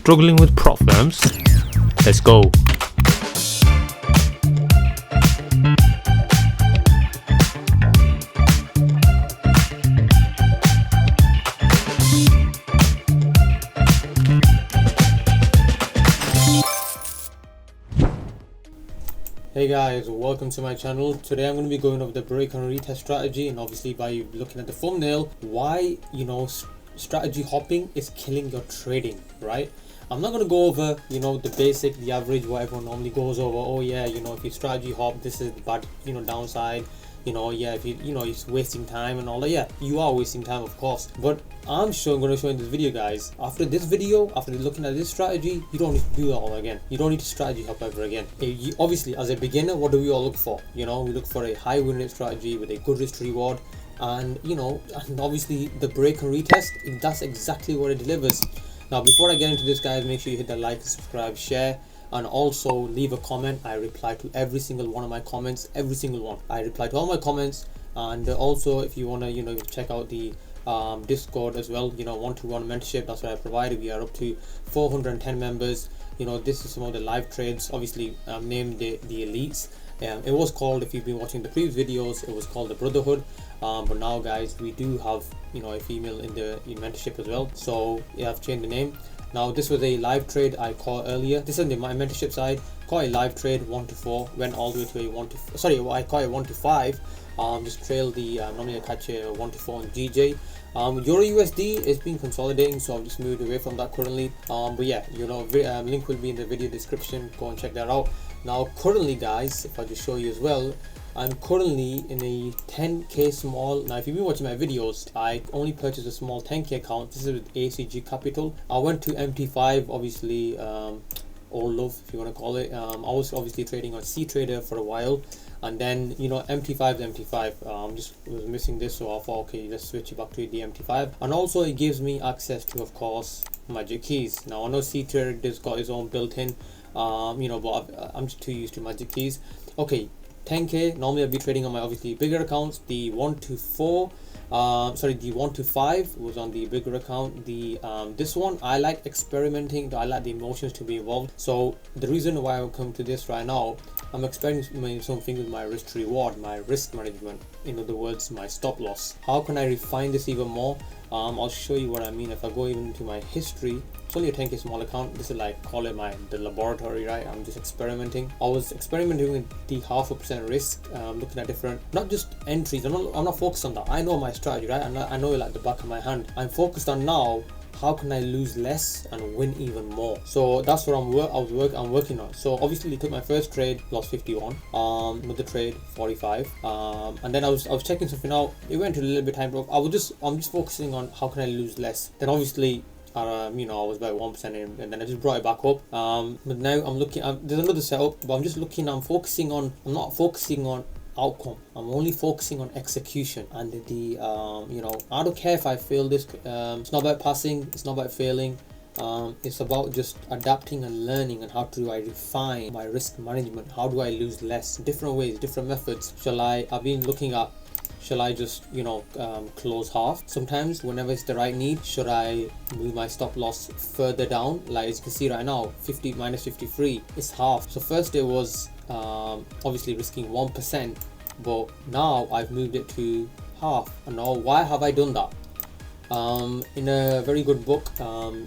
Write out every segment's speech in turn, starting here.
struggling with problems? Let's go. Hey guys, welcome to my channel. Today I'm going to be going over the break and retest strategy, and obviously by looking at the thumbnail, why strategy hopping is killing your trading, right? I'm not going to go over the basic, the average, what everyone normally goes over. Oh yeah, if you strategy hop, this is the bad downside. Yeah, if it's wasting time and all that. Yeah, you are wasting time, of course, but I'm going to show in this video, guys. After this video, after looking at this strategy, you don't need to do that all again. You don't need to strategy hop ever again. Obviously, as a beginner, what do we all look for? We look for a high win rate strategy with a good risk to reward, and and obviously the break and retest, that's exactly what it delivers. Now, before I get into this, guys, make sure you hit the like, subscribe, share, and also leave a comment. I reply to every single one of my comments, every single one. I reply to all my comments. And also, if you want to check out the Discord as well, one-to-one mentorship, that's what I provide. We are up to 410 members. This is some of the live trades. Obviously, I'm named the elites. It was called, if you've been watching the previous videos, it was called the Brotherhood, but now, guys, we do have a female in the mentorship as well. So yeah, I've changed the name. Now, this was a live trade I caught earlier. This is my mentorship side. Caught a live trade 1 to 4, went all the way to a 1 to I caught a 1 to 5. Just trailed the normally I catch a 1 to 4 on GJ. Euro USD is been consolidating, so I've just moved away from that currently. But yeah, link will be in the video description. Go and check that out. Now, currently, guys, if I just show you as well, I'm currently in a 10k small. Now, if you've been watching my videos, I only purchased a small 10k account. This is with ACG Capital. I went to MT5, obviously, old love, if you want to call it. I was obviously trading on C Trader for a while, and then MT5 is MT5. Just was missing this, so I thought, okay, let's switch it back to the MT5. And also, it gives me access to, of course, magic keys. Now, I know C Trader has got his own built-in, but I'm just too used to magic keys. Okay, 10k. Normally I'll be trading on my obviously bigger accounts. The 1 to 4, the 1 to 5 was on the bigger account. The this one, I like experimenting. I like the emotions to be involved. So the reason why I come to this right now, I'm experimenting something with my risk to reward, my risk management. In other words, my stop loss. How can I refine this even more? I'll show you what I mean. If I go even into my history, it's only a 10k small account. This is like, call it the laboratory, right? I'm just experimenting. I was experimenting with the 0.5% risk, looking at different, not just entries. I'm not focused on that. I know my strategy, right? I know it like the back of my hand. I'm focused on now, how can I lose less and win even more? So that's what I'm working on. So obviously, I took my first trade, lost 51. Another trade, 45. And then I was checking something out. It went to a little bit time broke. I'm just focusing on how can I lose less. Then obviously, I was about 1% in, and then I just brought it back up. But now I'm looking. There's another setup, but I'm just looking. I'm not focusing on outcome. I'm only focusing on execution, and I don't care if I fail this. It's not about passing, it's not about failing. It's about just adapting and learning, and how do I refine my risk management. How do I lose less? Different ways, different methods. I've been looking at, shall I just close half sometimes whenever it's the right need? Should I move my stop loss further down? Like, as you can see right now, 50 minus 53 is half. So first it was obviously risking 1%, but now I've moved it to half. And now, why have I done that? In a very good book,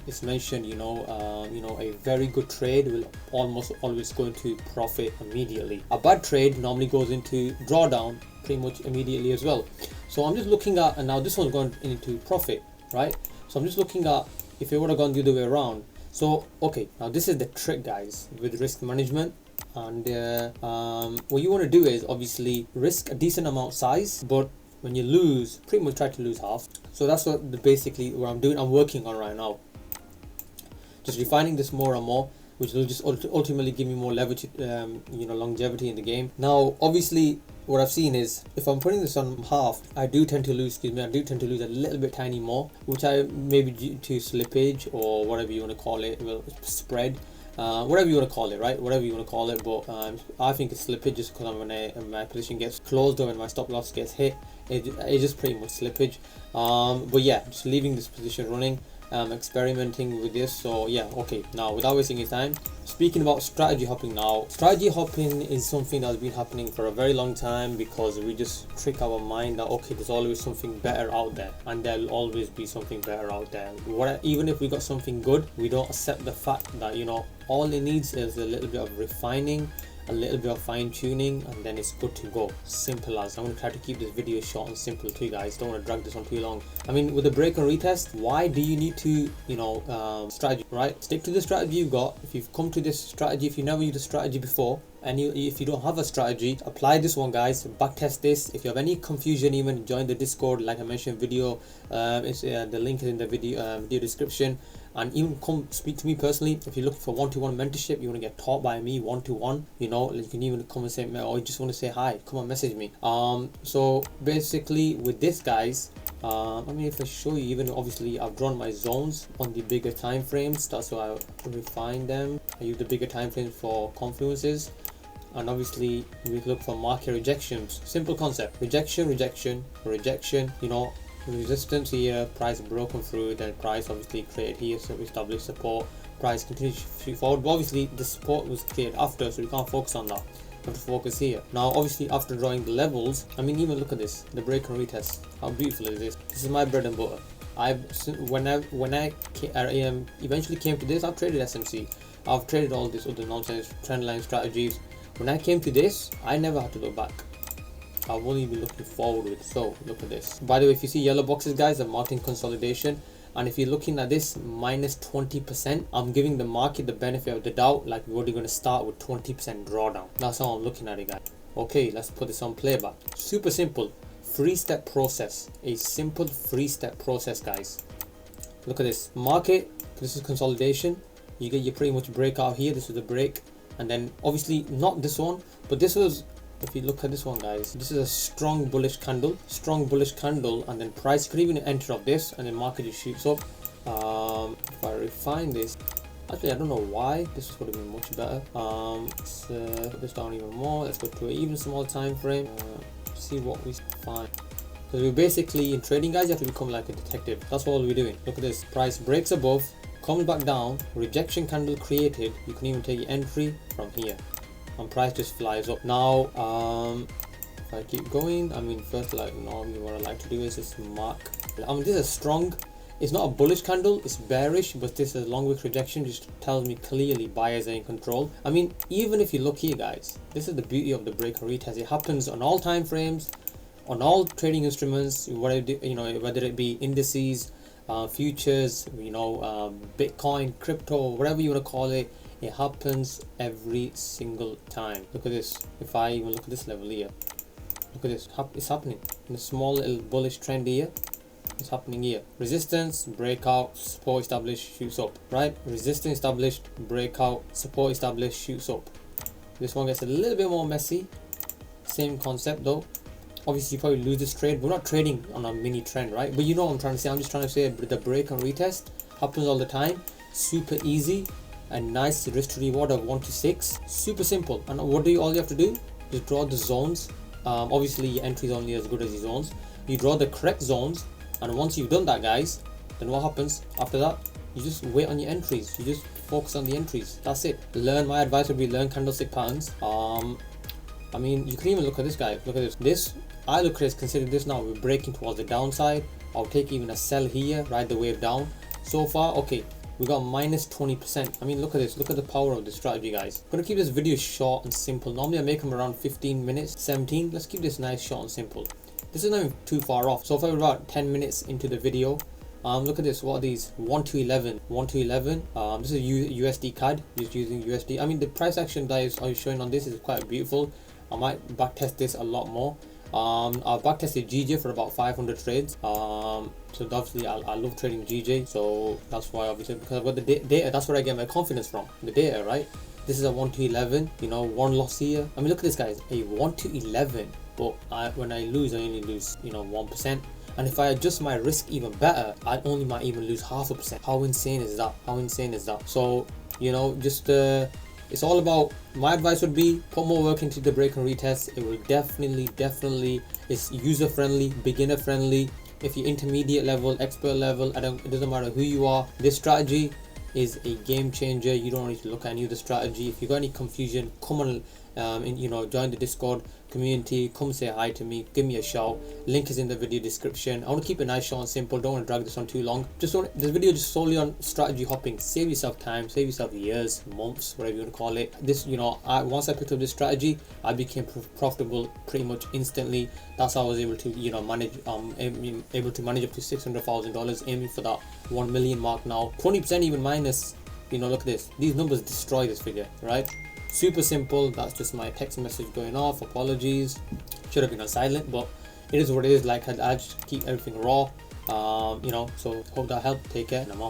it's mentioned, a very good trade will almost always go into profit immediately. A bad trade normally goes into drawdown pretty much immediately as well. So I'm just looking at, and now this one's going into profit, right? So I'm just looking at if it would have gone the other way around. So okay, now this is the trick, guys, with risk management. And what you want to do is obviously risk a decent amount size, but when you lose, pretty much try to lose half. So that's basically what I'm doing. I'm working on right now, just refining this more and more, which will just ultimately give me more leverage, longevity in the game. Now, obviously, what I've seen is if I'm putting this on half, I do tend to lose a little bit tiny more, which I maybe due to slippage or whatever you want to call it, spread. Whatever you want to call it, right? Whatever you want to call it, but I think it's slippage just because when my position gets closed or when my stop loss gets hit, it's just pretty much slippage. But yeah, just leaving this position running. experimenting with this. So yeah, okay, now without wasting your time, speaking about strategy hopping now, strategy hopping is something that's been happening for a very long time because we just trick our mind that okay, there's always something better out there, and there'll always be something better out there. Even if we got something good, we don't accept the fact that, you know, all it needs is a little bit of refining, a little bit of fine tuning, and then it's good to go. Simple as. I'm going to try to keep this video short and simple too, guys. Don't want to drag this on too long. I mean, with the break and retest, why do you need to, you know, strategy, right? Stick to the strategy you've got. If you've come to this strategy, if you never used a strategy before, and if you don't have a strategy, apply this one, guys. Backtest this. If you have any confusion, even join the Discord, like I mentioned video. The link is in the video description. And even come speak to me personally if you're looking for one-to-one mentorship. You want to get taught by me one-to-one, you know, you can even come and say, or you just want to say hi, come and message me. So basically with this, guys, I mean, if I show you, even obviously I've drawn my zones on the bigger time frames. That's why I refine them. I use the bigger time frames for confluences. And obviously we look for market rejections. Simple concept: rejection, rejection, rejection, you know, resistance here, price broken through, then price obviously created here, so we established support, price continues to shoot forward. But obviously the support was created after, so we can't focus on that. We have to focus here. Now obviously after drawing the levels, I mean, even look at this, the break and retest. How beautiful is this? This is my bread and butter. When I eventually came to this, I've traded SMC, I've traded all this other nonsense, trend line strategies. When I came to this, I never had to look back. I've only been looking forward with. So look at this. By the way, if you see yellow boxes, guys, the market consolidation. And if you're looking at this minus 20%, I'm giving the market the benefit of the doubt. Like, we're already going to start with 20% drawdown. That's how I'm looking at it, guys. Okay, let's put this on playback. Super simple 3-step process. A simple 3-step process, guys. Look at this market. This is consolidation. You get your pretty much breakout here. This is the break, and then obviously not this one, but this was. If you look at this one, guys, this is a strong bullish candle, and then price could even enter of this, and then market just shoots up. If I refine this, actually I don't know why this would have been much better. Let's put this down even more. Let's go to an even small time frame. See what we find. Because we're basically in trading, guys, you have to become like a detective. That's all we're doing. Look at this. Price breaks above, comes back down, rejection candle created. You can even take your entry from here, and price just flies up. Now if I keep going, I mean, first, like normally what I like to do is just mark. I mean, this is strong. It's not a bullish candle, it's bearish, but this is long wick rejection, just tells me clearly buyers are in control. I mean, even if you look here, guys, this is the beauty of the break and retest. It happens on all time frames, on all trading instruments, whether it be indices, futures, you know, Bitcoin, crypto, whatever you want to call it. It happens every single time. Look at this. If I even look at this level here, look at this. It's happening in a small little bullish trend here. It's happening here. Resistance, breakout, support established, shoots up. Right? Resistance established, breakout, support established, shoots up. This one gets a little bit more messy. Same concept though. Obviously you probably lose this trade. We're not trading on a mini trend, right? But you know what I'm trying to say. I'm just trying to say the break and retest happens all the time. Super easy. A nice risk to reward of 1 to 6. Super simple. And what all you have to do? Just draw the zones. Obviously your entry is only as good as your zones. You draw the correct zones, and once you've done that, guys, then what happens after that? You just wait on your entries. You just focus on the entries. That's it. My advice would be learn candlestick patterns. I mean, you can even look at this, guy. Look at this. I look at this, consider this now, we're breaking towards the downside. I'll take even a sell here, ride the wave down. So far, okay, we got minus 20%. I mean, look at this. Look at the power of the strategy, guys. I'm gonna keep this video short and simple. Normally I make them around 15 minutes, 17. Let's keep this nice, short and simple. This is not even too far off. So if I were about 10 minutes into the video, look at this. What are these? 1 to 11. 1 to 11. This is USD CAD. Just using USD. I mean, the price action that I was showing on this is quite beautiful. I might backtest this a lot more. I've backtasted GJ for about 500 trades. So obviously I love trading GJ, so that's why, obviously, because I've got the data. That's where I get my confidence from, the data, right? This is a 1 to 11, you know, one loss here. I mean, look at this, guys, a 1 to 11, but when I lose, I only lose, you know, 1%. And if I adjust my risk even better, I only might even lose 0.5%. How insane is that? How insane is that? So, you know, just it's all about, my advice would be put more work into the break and retest. It will definitely, it's user friendly, beginner friendly. if you're intermediate level, expert level, it doesn't matter who you are, this strategy is a game changer. You don't need to look at any of the strategy. If you got any confusion, come on, join the Discord community, come say hi to me, give me a shout. Link is in the video description. I want to keep it nice, short and simple. Don't want to drag this on too long. This video just solely on strategy hopping. Save yourself time, save yourself years, months, whatever you want to call it. This, once I picked up this strategy, I became profitable pretty much instantly. That's how I was able to manage able to manage up to $600,000, aiming for that 1 million mark now. 20% even minus, look at this, these numbers destroy this figure, right? Super simple. That's just my text message going off. Apologies, should have been on silent, but it is what it is. Like I just keep everything raw. So hope that helped. Take care, and I'm out.